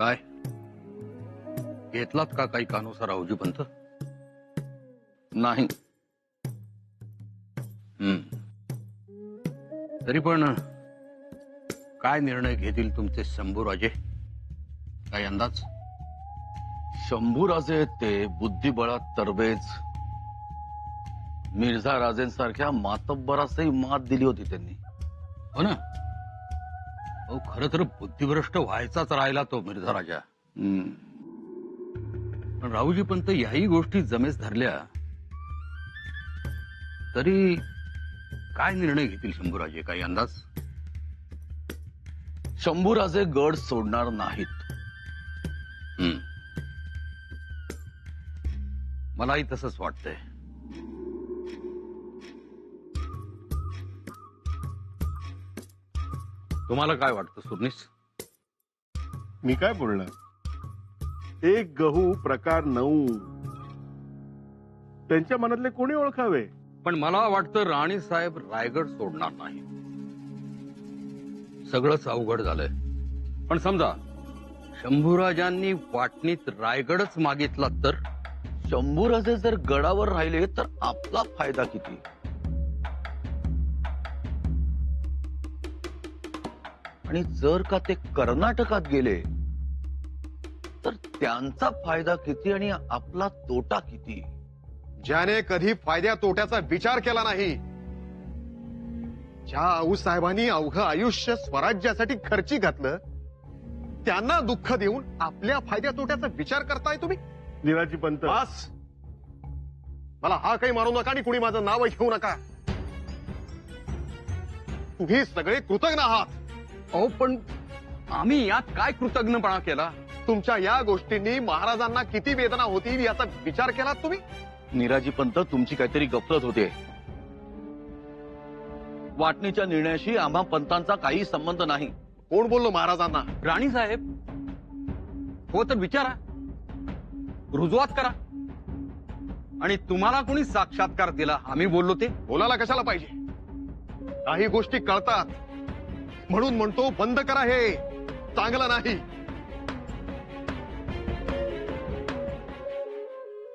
काय घेतलात का काही कानोसा रावजी पंत? नाही. तरी पण काय निर्णय घेतील तुमचे शंभूराजे? काही अंदाज? शंभूराजे आहेत ते, बुद्धिबळात तरबेज. मिर्झा राजेंसारख्या मातब्बरासही मात दिली होती त्यांनी. हो ना. अहो खरं तर बुद्धिभ्रष्ट व्हायचाच राहिला तो मिर्झा राजा. पण रावजी पंत याही गोष्टी जमेस धरल्या तरी काय निर्णय घेतील शंभूराजे? काही अंदाज? शंभूराजे गड सोडणार नाहीत. मलाही तसंच वाटतंय. तुम्हाला काय वाटतं सुरनीस? मी काय बोलणार? एक गहू प्रकार 9 त्यांच्या मनातले कोणी ओळखावे? पण मला वाटतं राणी साहेब रायगड सोडणार नाही. सगळंच अवघड झालंय. पण समजा शंभूराजांनी वाटणीत रायगडच मागितला तर? शंभूराजे जर गडावर राहिले तर आपला फायदा किती? आणि जर का ते कर्नाटकात गेले तर त्यांचा फायदा किती आणि आपला तोटा किती? ज्याने कधी फायद्या तोट्याचा विचार केला नाही, ज्या आऊसाहेबांनी अवघं आयुष्य स्वराज्यासाठी खर्ची घातलं, त्यांना दुःख देऊन आपल्या फायद्या तोट्याचा विचार करताय तुम्ही? निराजी पंत, बस. मला हा काही मारू नका आणि कुणी माझं नाव घेऊ नका. तुम्ही सगळे कृतज्ञ आहात. अहो पण आम्ही यात काय कृतज्ञपणा केला? तुमच्या या गोष्टींनी महाराजांना किती वेदना होतील याचा विचार केलात तुम्ही? निराजी पंत, तुमची काहीतरी गफलत होते. वाटणीच्या निर्णयाशी आम्हा पंतांचा काही संबंध नाही. कोण बोललो महाराजांना? राणी साहेब. हो तर विचारा, रुजवात करा. आणि तुम्हाला कोणी साक्षात्कार दिला? आम्ही बोललो ते. बोलायला कशाला पाहिजे? काही गोष्टी कळतात म्हणून म्हणतो बंद करा, हे चांगलं नाही.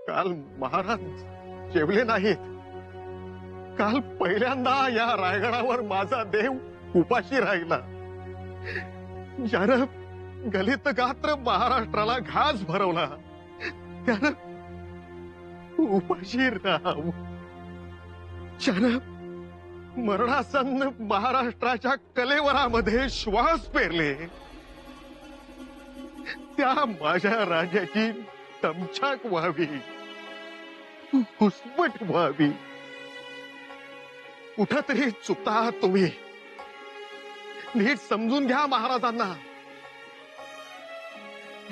काल महाराज जेवले नाहीत. काल पहिल्यांदा या रायगडावर माझा देव उपाशी राहिला. ज्यानं गलित गात्र महाराष्ट्राला घास भरवला त्यानं उपाशी राहावं. ज्यानं मरणासन्न महाराष्ट्राच्या कलेवरामध्ये श्वास पेरले, त्या माझ्या राजाची तमछाक व्हावी, घुसमट व्हावी. कुठंतरी चुकता आहात तुम्ही. नीट समजून घ्या महाराजांना.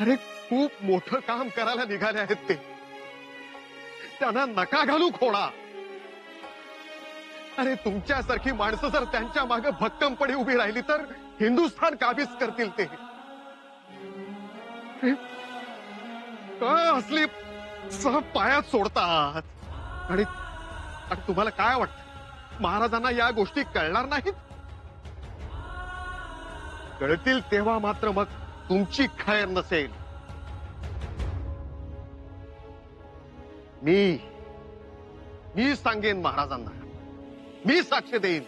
अरे खूप मोठं काम करायला निघाले आहेत ते. त्यांना नका घालू खोडा. अरे तुमच्यासारखी माणसं जर त्यांच्या मागे भक्कमपणे उभी राहिली तर हिंदुस्थान काबीज करतील ते. काय असली सह पायात सोडतात. आणि तुम्हाला काय वाटतं महाराजांना या गोष्टी कळणार नाहीत? कळतील तेव्हा मात्र मग तुमची खैर नसेल. मी सांगेन महाराजांना, मी साक्ष देईन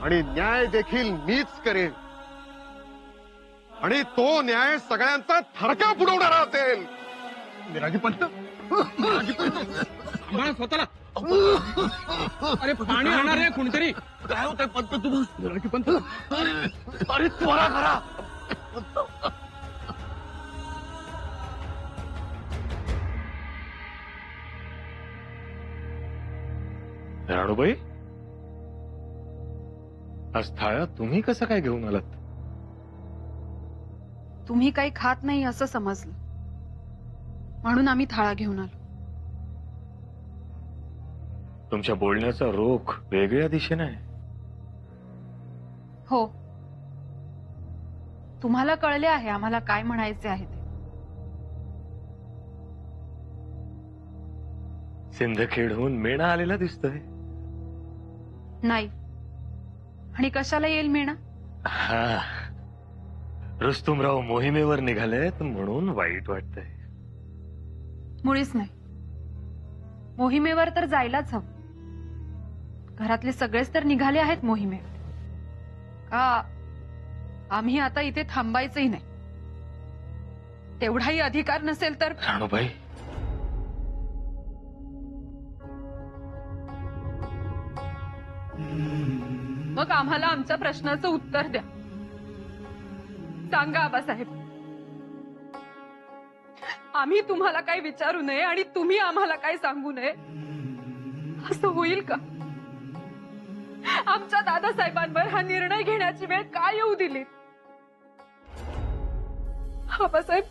आणि न्याय देखील मीच करेन. आणि तो न्याय सगळ्यांचा थरका बुडवणारा असेल. निराजी पंत, निराजी पंत, सांभाळा स्वतःला. अरे पाणी आणणार आहे कोणतरी. काय होतंय पंत तुम्ही? निराजी पंत, अरे त्वरा करा. राणूबाई, आज थाळा तुम्ही कसं काय घेऊन आलात? तुम्ही काही खात नाही असं समजलं म्हणून आम्ही थाळा घेऊन आलो. तुमच्या बोलण्याचा रोख वेगळ्या दिशेने आहे. हो, तुम्हाला कळले आहे आम्हाला काय म्हणायचे आहे ते. सिंदखेडहून मेणा आलेला दिसतोय. नाही, आणि कशाला येईल मेणा? हा, रुस्तुमराव मोहिमेवर निघालेत म्हणून वाईट वाटतंय. मुळीच नाही. मोहिमेवर तर जायलाच हवं. घरातले सगळेच तर निघाले आहेत मोहिमेवर. का आम्ही आता इथे थांबायचंही नाही? तेवढाही अधिकार नसेल तर राणूबाई, मग आम्हाला आमच्या प्रश्नाचं उत्तर द्या. सांगा आबासाहेब, आम्ही तुम्हाला काही विचारू नये आणि तुम्ही आम्हाला काही सांगू नये असं होईल का? आमच्या दादासाहेबांवर हा निर्णय घेण्याची वेळ का येऊ दिली? आबासाहेब,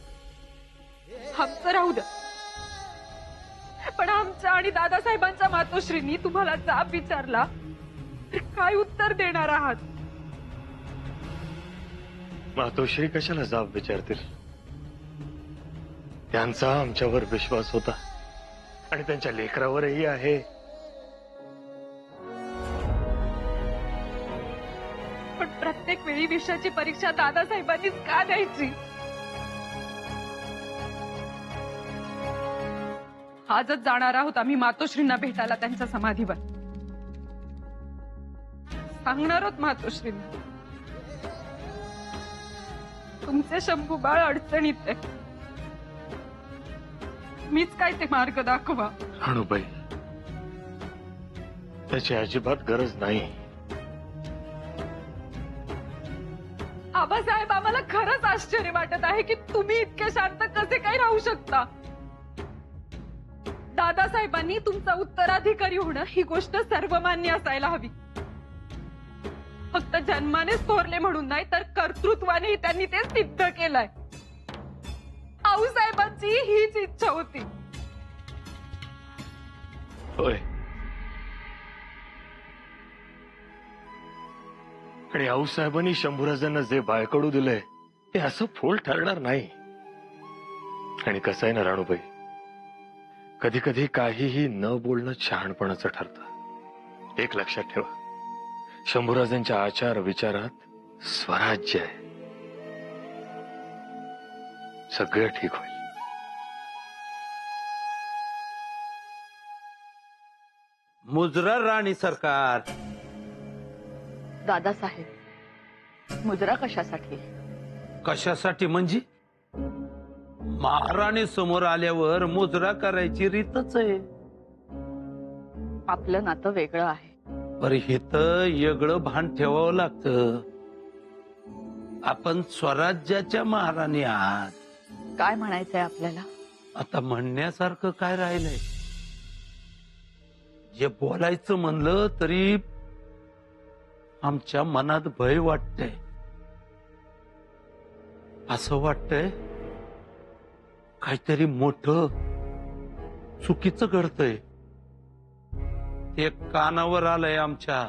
आमचं राहू द्या, पण आमच्या आणि दादासाहेबांच्या मातोश्रींनी तुम्हाला जाब विचारला तर काय उत्तर देणार आहात? मातोश्री कशाला जाब विचारतील? त्यांचा आमच्यावर विश्वास होता आणि त्यांच्या लेकरावरही आहे. पण प्रत्येक वेळी विषयाची परीक्षा दादासाहेबांनीच का द्यायची? आजच जाणार आहोत आम्ही मातोश्रींना भेटायला त्यांच्या समाधीवर. सांगणार आहोत मातोश्रींना, तुमचे शंभू बाळ अडचणीत आहे. मीच काय ते मार्ग दाखवा. राणूबाई, त्याची अजिबात गरज नाही. आबासाहेब, आम्हाला खरंच आश्चर्य वाटत आहे की तुम्ही इतके शांत कसे काय राहू शकता. दादासाहेबांनी तुमचा उत्तराधिकारी होणं ही गोष्ट सर्वमान्य असायला हवी. फक्त जन्मानेच थोरले म्हणून नाही तर कर्तृत्वानेही त्यांनी ते सिद्ध केलंय. आऊसाहेबांची हीच इच्छा होती. होय, आणि आऊसाहेबांनी शंभूराजांना जे बाळकडू दिलंय ते असं फोल ठरणार नाही. आणि कसं आहे ना राणूबाई, कधी कधी काहीही न बोलणं शहाणपणाचं ठरतं. एक लक्षात ठेवा, शंभूराजांच्या आचार विचारात स्वराज्य आहे. सगळं ठीक होईल. मुजरा राणी सरकार. दादासाहेब, मुजरा कशासाठी? कशासाठी म्हणजे? महाराणी समोर आल्यावर मुजरा करायची रीतच आहे. आपलं नातं वेगळं आहे. पर इथं वेगळं भान ठेवावं लागतं. आपण स्वराज्याच्या महाराणी आहात. काय म्हणायचंय आपल्याला? आता म्हणण्यासारखं काय राहिलंय? जे बोलायचं म्हणलं तरी आमच्या मनात भय वाटतंय. असं वाटतंय काहीतरी मोठं चुकीचं घडतंय. ते कानावर आलंय आमच्या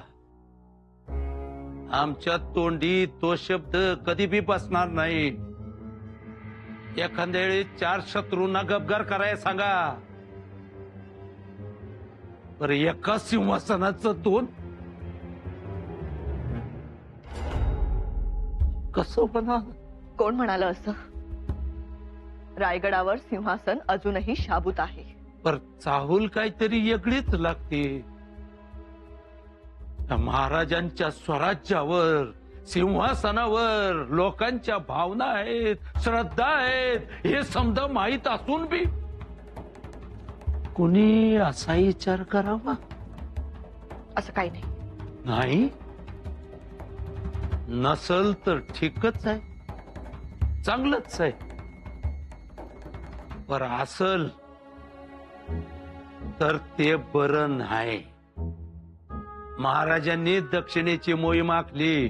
तोंडी तो शब्द कधी बी बसणार नाही. एखाद्या वेळी 4 शत्रूंना गपगार करायला सांगा, पर एका सिंहासनाचं 2 कसं बना? कोण म्हणालं असं? रायगडावर सिंहासन अजूनही शाबूत आहे. पर चाहूल काहीतरी वेगळीच लागते. त्या महाराजांच्या स्वराज्यावर, सिंहासनावर लोकांच्या भावना आहेत, श्रद्धा आहेत, हे समजा माहीत असून बी कुणी असा विचार करावा? असं काही नाही. नाही नसल तर ठीकच आहे, चांगलंच आहे. पर असल तर ते बरं नाही. महाराजांनी दक्षिणेची मोहीम आखली.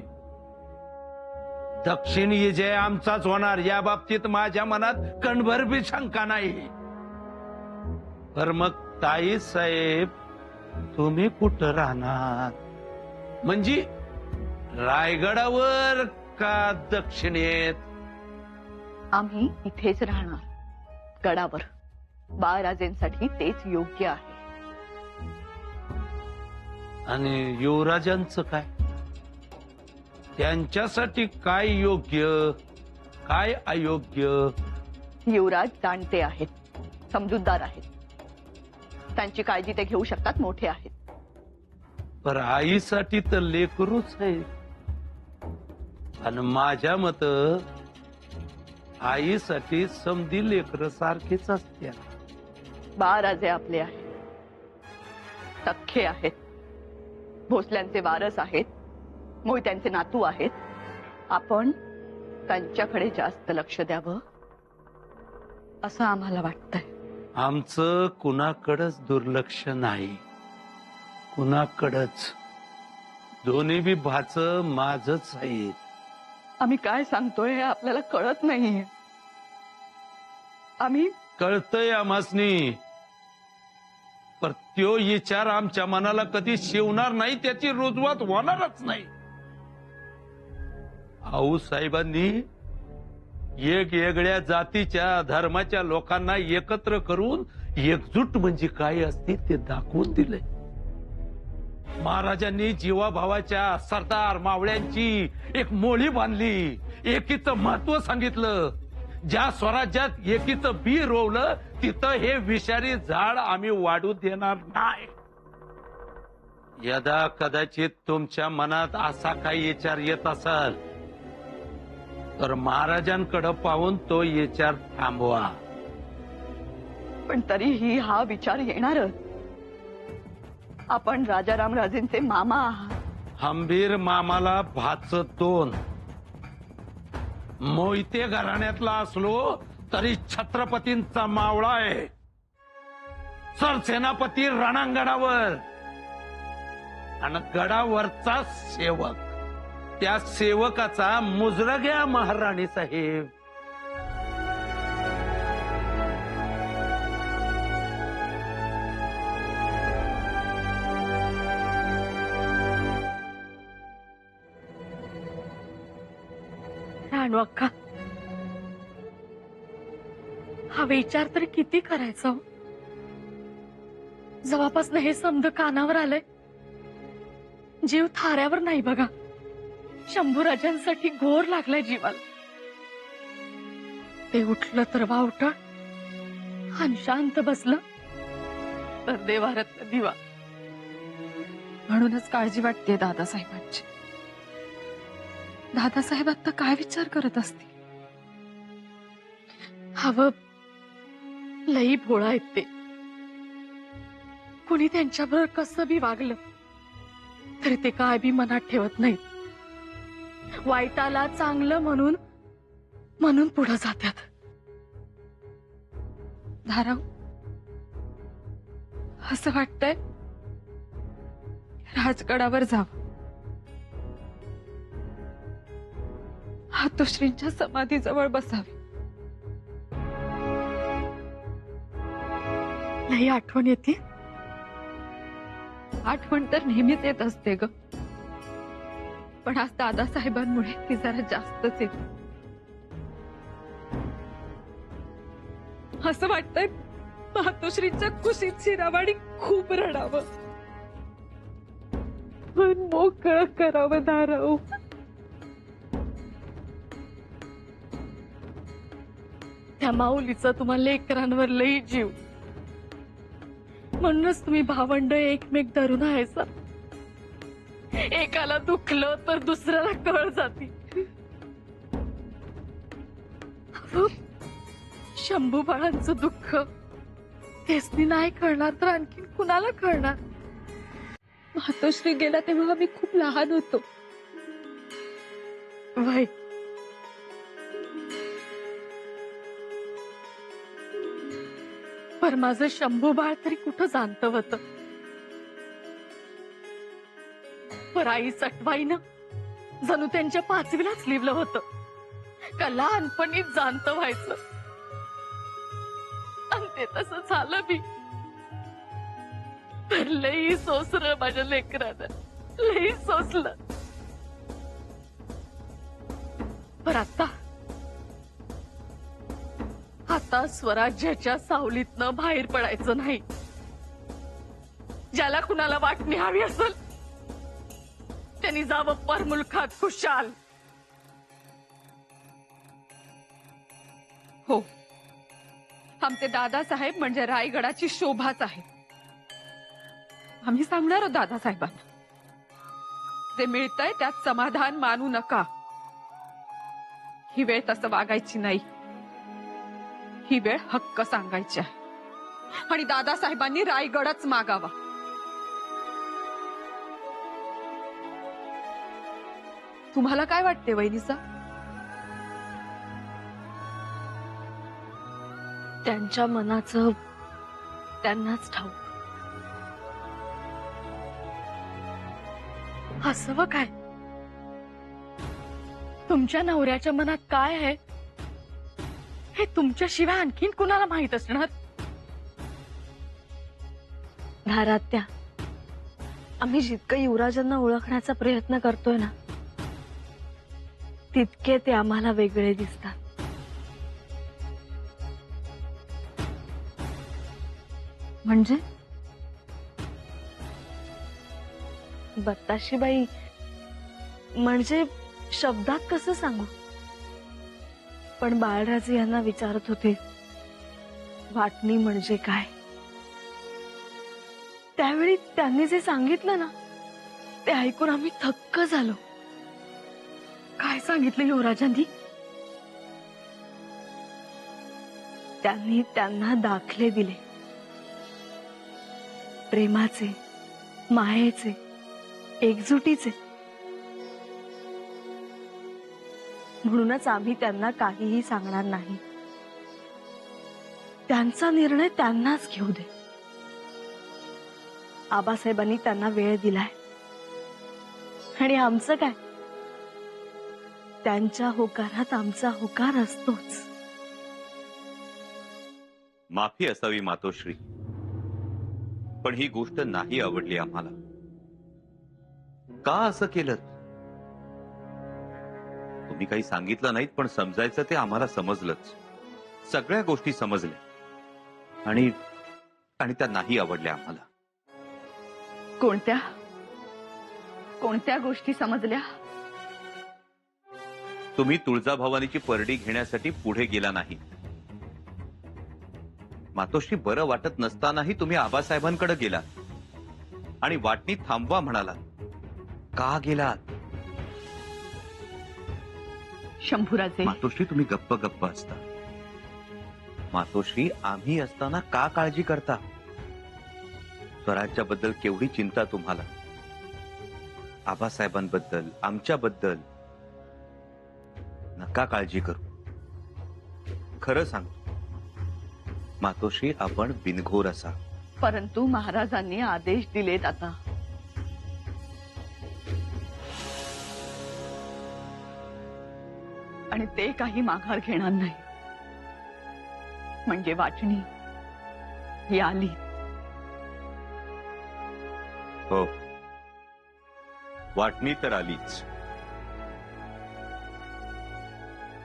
दक्षिण विजय आमचाच होणार या बाबतीत माझ्या मनात कणभर बी शंका नाही. पर मग ताई साहेब, तुम्ही कुठं राहणार? म्हणजे रायगडावर का दक्षिणेत? आम्ही इथेच राहणार, गडावर. बाळराजेंसाठी तेच योग्य आहे. आणि युवराजांचं काय? त्यांच्यासाठी काय योग्य काय अयोग्य? युवराज जाणते आहेत, समजूतदार आहेत. त्यांची काळजी ते घेऊ शकतात, मोठे आहेत. पर आईसाठी तर लेकरूच आहे. आणि माझ्या मत आईसाठी समधी लेकर सारखीच असत्या. बाळराजे आपले आहेत, सख्खे आहेत, भोसल्यांचे वारस आहेत, मोहित्यांचे नातू आहेत. आपण त्यांच्याकडे जास्त लक्ष द्यावं असं आम्हाला वाटतंय. आमचं कुणाकडच दुर्लक्ष नाही, कुणाकडच. दोन्ही बी भाच माझच आहेत. आम्ही काय सांगतोय हे आपल्याला कळत नाहीये. आम्ही कळतंय आम्हासनी, पर त्यो विचार आमच्या मनाला कधी शिवणार नाही, त्याची रुजवात होणारच नाही. आऊसाहेबांनी वेगवेगळ्या जातीच्या धर्माच्या लोकांना एकत्र करून एकजूट म्हणजे काय असते ते दाखवून दिले. महाराजांनी जीवाभावाच्या सरदार मावळ्यांची एक मोळी बांधली, एकीचं महत्व सांगितलं. ज्या स्वराज्यात एकीचं बी रोवलं तिथं हे विषारी झाड आम्ही वाढू देणार नाही. यदा कदाचित तुमच्या मनात असा काही विचार येत असेल तर महाराजांकडे पाहून तो विचार थांबवा. पण तरीही हा विचार येणारच. आपण राजाराम राजेंचे मामा आहात. हंबीर मामाला भाच दोन. मोहिते घराण्यातला असलो तरी छत्रपतींचा मावळा आहे. सरसेनापती रणांगणावर आणि गडावरचा सेवक. त्या सेवकाचा मुजरा घ्या महाराणी साहेब. राणू अक्का, हा विचार तरी किती करायचा? जवळपासनं हे समज कानावर आलंय. जीव थाऱ्यावर नाही बघा. शंभूराजांसाठी घोर लागलाय जीवाला. ते उठलं तर वावटळ आणि शांत बसलं तर देवारातला दिवा. म्हणूनच काळजी वाटते दादासाहेबांची. दादासाहेब आता काय विचार करत असतील? हवं लई भोळा आहेत ते. कुणी त्यांच्याबरोबर कसं बी वागलं तरी ते काय बी मनात ठेवत नाहीत. वाईटाला चांगलं म्हणून म्हणून पुढे जातात. धाराव, असं वाटतंय राजगडावर जावं. हातोश्रींच्या समाधीजवळ बसावे. लई आठवण येते. आठवण तर नेहमीच येत असते ग, पण आज दादासाहेबांमुळे ती जरा जास्तच येते. असं वाटतंय मातोश्रींच्या कुशीत शिरावाडी खूप रडावं, मन मोकळं करावं. धाराव, त्या माऊलीचा तुम्हाला लेकरांवर लई जीव. म्हणूनच तुम्ही भावंड एकमेक धरून आहेसा. एकाला दुखलं तर दुसऱ्याला कळ जाती. शंभू बाळांचं दुःख तेसनी नाही कळणार तर आणखीन कुणाला कळणार? मातोश्री गेला तेव्हा आम्ही खूप लहान होतो. वय पर माझं शंभू बाळ तरी कुठं जाणतं होतं. पर आई सटवाईनं जणू त्यांच्या पाचवीलाच लिवलं होतं का लहानपणीच जाणतं व्हायचं. आणि ते तसं झालं बी. तर लई सोसलं माझ्या लेकरानं, लई सोसलं. पर आता स्वराज्याच्या सावलीतनं बाहेर पडायचं नाही. ज्याला कुणाला वाटणी हवी असेल त्यांनी जावं परमुलखात खुशाल. हो, आमचे दादासाहेब म्हणजे रायगडाची शोभाच आहे. आम्ही सांगणार आहोत दादासाहेबांना, जे मिळतंय त्यात समाधान मानू नका. ही वेळ तसं वागायची नाही. ही वेळ हक्क सांगायची आहे आणि दादासाहेबांनी रायगडच मागावा. तुम्हाला काय वाटते वहिनीसा? त्यांच्या मनाचं त्यांनाच ठाऊक. हसवं काय? तुमच्या नवऱ्याच्या मनात काय आहे हे तुमच्याशिवाय आणखीन कुणाला माहित असणार? धारात्या, आम्ही जितकं युवराजांना ओळखण्याचा प्रयत्न करतोय ना, तितके ते आम्हाला वेगळे दिसतात. म्हणजे बत्ताशीबाई, म्हणजे शब्दात कसं सांगू? पण बाळराजे यांना विचारत होते, वाटणी म्हणजे काय? त्यावेळी त्यांनी जे सांगितलं ना, ते ऐकून आम्ही थक्क झालो. काय सांगितलं युवराजांनी? त्यांनी त्यांना दाखले दिले, प्रेमाचे, मायेचे, एकजुटीचे. म्हणूनच आम्ही त्यांना काहीही सांगणार नाही. त्यांचा निर्णय त्यांनाच घेऊ दे. आबासाहेबांनी त्यांना वेळ दिलाय आणि आमचं काय? त्यांच्या होकारात आमचा होकार असतोच. माफी असावी मातोश्री, पण ही गोष्ट नाही आवडली आम्हाला. का असं केलं? तुम्ही काही सांगितलं नाहीत, पण समजायचं ते आम्हाला समजलंच. सगळ्या गोष्टी समजल्या आणि त्या नाही आवडल्या आम्हाला. कोणत्या कोणत्या गोष्टी समजल्या? तुम्ही तुळजाभवानीची परडी घेण्यासाठी पुढे गेला नाही. मातोश्री, बरं वाटत नसतानाही तुम्ही आबासाहेबांकडे गेलात आणि वाटणी थांबवा म्हणाला. का गेलात? शंभूराजे, मातोश्री, तुम्ही गप्प गप्प असता. मातोश्री, आम्ही असताना का काळजी करता? स्वराज्याबद्दल केवढी चिंता तुम्हाला. आबासाहेबांबद्दल, आमच्याबद्दल नका काळजी करू. खरं सांगतो मातोश्री, आपण बिनघोर असा. परंतु महाराजांनी आदेश दिलेत आता. आणि ते काही माघार घेणार नाही. म्हणजे वाटणी ही आली. हो, वाटणी तर आलीच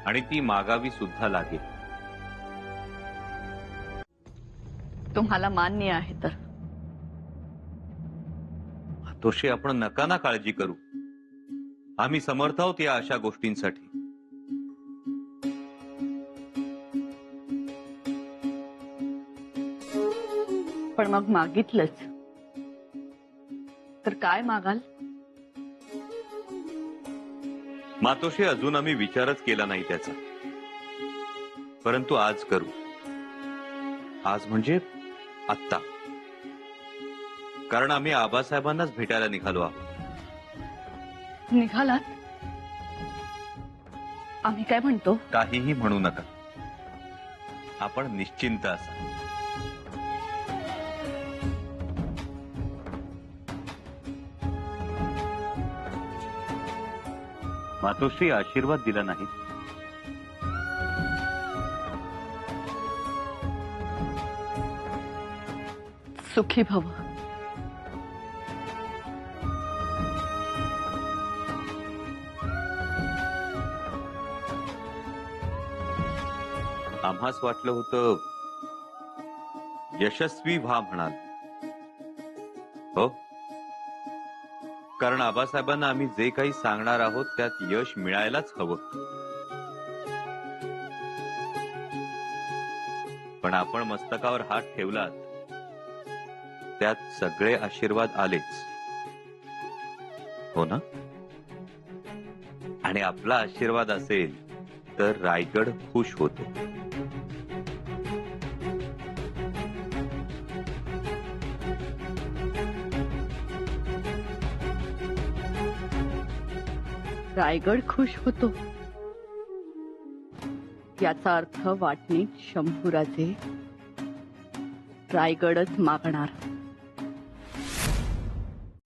आणि ती मागावी सुद्धा लागेल. तुम्हाला मान्य आहे तर? मातोश्री, आपण नका ना काळजी करू. आम्ही समर्थ आहोत या अशा गोष्टींसाठी. पण मग मागितलंच तर काय मागाल? मातोश्री, अजून आम्ही विचारच केला नाही त्याचा, परंतु आज करू. आज म्हणजे आत्ता, कारण आम्ही आबासाहेबांनाच भेटायला निघालो आहोत. निघालात? आम्ही काय म्हणतो? काहीही म्हणू नका, आपण निश्चिंत असा. मातोश्री, आशीर्वाद दिला नाही. सुखी भव. आम्हास वाटलं होतं यशस्वी व्हा म्हणाल. हो, कारण आबासाहेबांना आम्ही जे काही सांगणार आहोत त्यात यश मिळायलाच हवं. पण आपण मस्तकावर हात ठेवलात त्यात सगळे आशीर्वाद आलेच, हो ना? आणि आपला आशीर्वाद असेल तर रायगड खुश होतो. रायगड खुश होतो याचा अर्थ वाटणीत शंभूराजे रायगडच मागणार.